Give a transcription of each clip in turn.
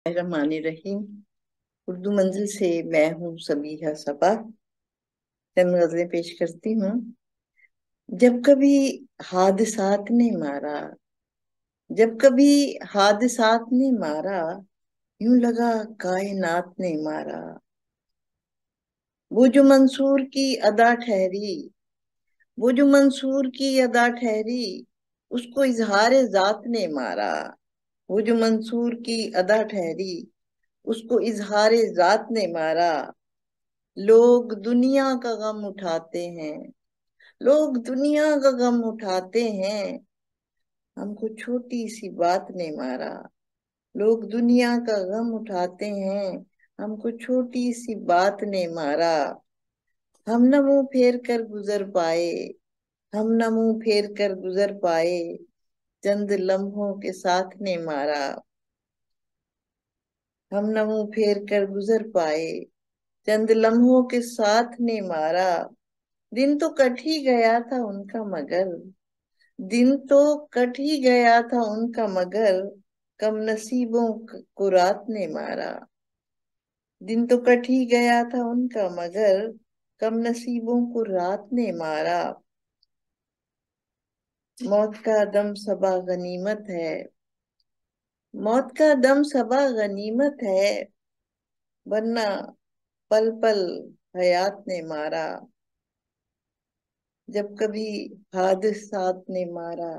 रहीम। उर्दू मंजिल से मैं हूँ सबीहा सबा। चंद गजलें पेश करती हूँ। जब कभी हादसात ने मारा, जब कभी हादसात ने मारा, यूं लगा कायनात ने मारा। वो जो मंसूर की अदा ठहरी, वो जो मंसूर की अदा ठहरी, उसको इजहार जात ने मारा। वो जो मंसूर की अदा ठहरी, उसको इजहार जात ने मारा। लोग दुनिया का गम उठाते हैं, लोग दुनिया का गम उठाते हैं, हमको छोटी सी बात ने मारा। लोग दुनिया का गम उठाते हैं, हमको छोटी सी बात ने मारा। हम न मुंह फेर कर गुजर पाए, हम न मुंह फेर कर गुजर पाए, चंद लम्हों के साथ ने मारा। हम न मुंह फेर कर गुजर पाए, चंद लम्हों के साथ ने मारा। दिन तो कट ही गया था उनका मगर, दिन तो कट ही गया था उनका मगर, कम नसीबों को रात ने मारा। दिन तो कट ही गया था उनका मगर, कम नसीबों को रात ने मारा। मौत का दम सबा गनीमत है, मौत का दम सबा गनीमत है, वरना पल पल हयात ने मारा। जब कभी हादसात ने मारा,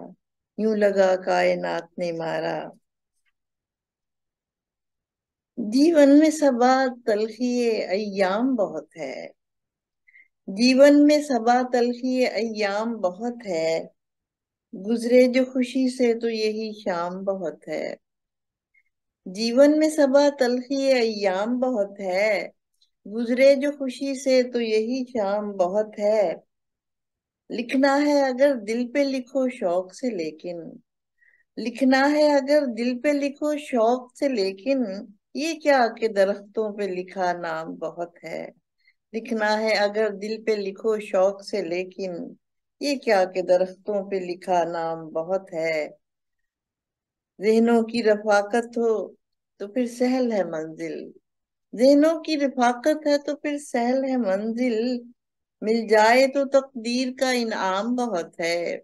यूं लगा कायनात ने मारा। जीवन में सबा तलखी अय्याम बहुत है, जीवन में सबा तलखी अय्याम बहुत है, गुजरे जो खुशी से तो यही शाम बहुत है। जीवन में सबा तलखी अय्याम बहुत है, गुजरे जो खुशी से तो यही शाम बहुत है। लिखना है अगर दिल पे लिखो शौक से, लेकिन लिखना है अगर दिल पे लिखो शौक से, लेकिन ये क्या कि दरख्तों पे लिखा नाम बहुत है। लिखना है अगर दिल पे लिखो शौक से, लेकिन ये क्या कि दरख्तों पे लिखा नाम बहुत है। ज़हनों की रफाकत हो तो फिर सहल है मंजिल, ज़हनों की रफाकत है तो फिर सहल है मंजिल, मिल जाए तो तकदीर का इनाम बहुत है।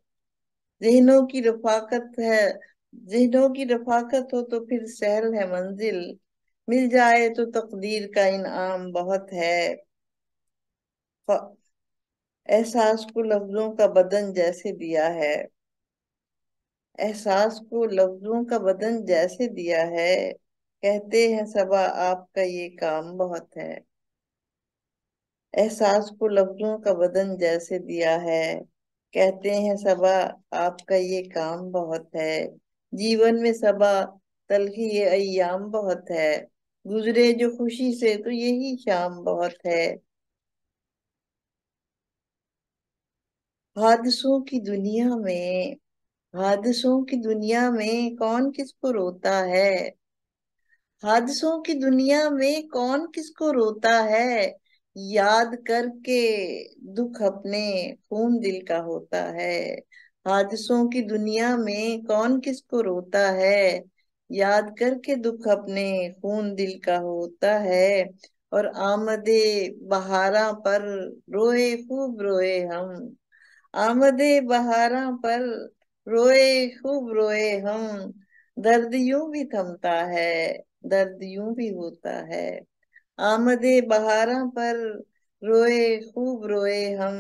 ज़हनों की रफाकत है, ज़हनों की रफाकत हो तो फिर सहल है मंजिल, मिल जाए तो तकदीर का इनाम बहुत है। एहसास को लफ्जों का बदन जैसे दिया है, एहसास को लफ्जों का बदन जैसे दिया है, कहते हैं सबा आपका ये काम बहुत है। एहसास को लफ्जों का बदन जैसे दिया है, कहते हैं सबा आपका ये काम बहुत है। जीवन में सबा तलखी ये अय्याम बहुत है, गुजरे जो खुशी से तो यही शाम बहुत है। हादसों की दुनिया में, हादसों की दुनिया में कौन किसको रोता है। हादसों की दुनिया में कौन किसको रोता है, याद करके दुख अपने खून दिल का होता है। हादसों की दुनिया में कौन किसको रोता है, याद करके दुख अपने खून दिल का होता है। और आमदे बहारा पर रोए खूब रोए हम, आमदे बहारा पर रोए खूब रोए हम, दर्द यूं भी थमता है, दर्द यूं भी होता है। आमदे बहारा पर रोए खूब रोए हम,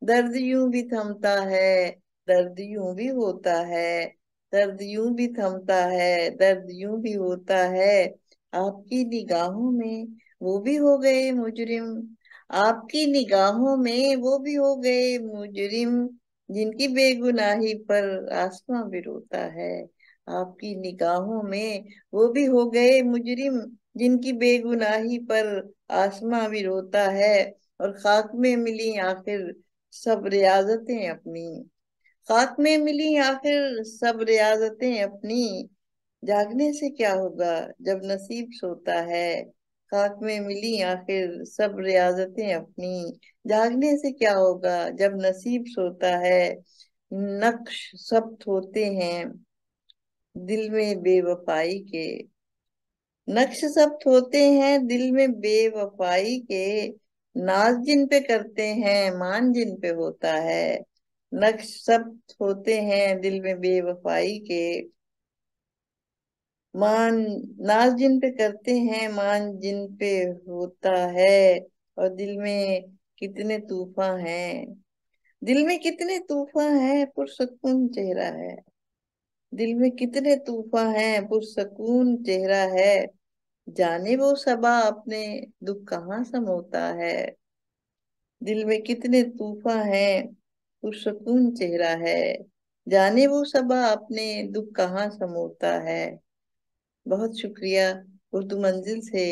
दर्द यूं भी थमता है, दर्द यूं भी होता है। दर्द यूं भी थमता है, दर्द यूं भी होता है। आपकी निगाहों में वो भी हो गए मुजरिम, आपकी निगाहों में वो भी हो गए मुजरिम, जिनकी बेगुनाही पर आसमां भी रोता है। आपकी निगाहों में वो भी हो गए मुजरिम, जिनकी बेगुनाही पर आसमां भी रोता है। और खाक में मिली आखिर सब रियाजतें अपनी, खाक में मिली आखिर सब रियाजतें अपनी, जागने से क्या होगा जब नसीब सोता है। खाक में मिली आखिर सब रियाजतें अपनी, जागने से क्या होगा जब नसीब सोता है। नक्श सब होते हैं दिल में बेवफाई के, नक्श सब होते हैं दिल में बेवफाई के, नाज जिन पे करते हैं मान जिन पे होता है। नक्श सब होते हैं दिल में बेवफाई के, मान नाज जिन पे करते हैं मान जिन पे होता है। और दिल में कितने तूफान हैं, दिल में कितने तूफान हैं पुरसकून चेहरा है। दिल में कितने तूफान हैं पुरसकून चेहरा है। जाने वो सबा अपने दुख कहाँ समोता है। दिल में कितने तूफान हैं पुरसकून चेहरा है। जाने वो सबा अपने दुख कहाँ समोता है। बहुत शुक्रिया। उर्दू मंजिल से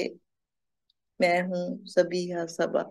मैं हूँ सबीहा सबा।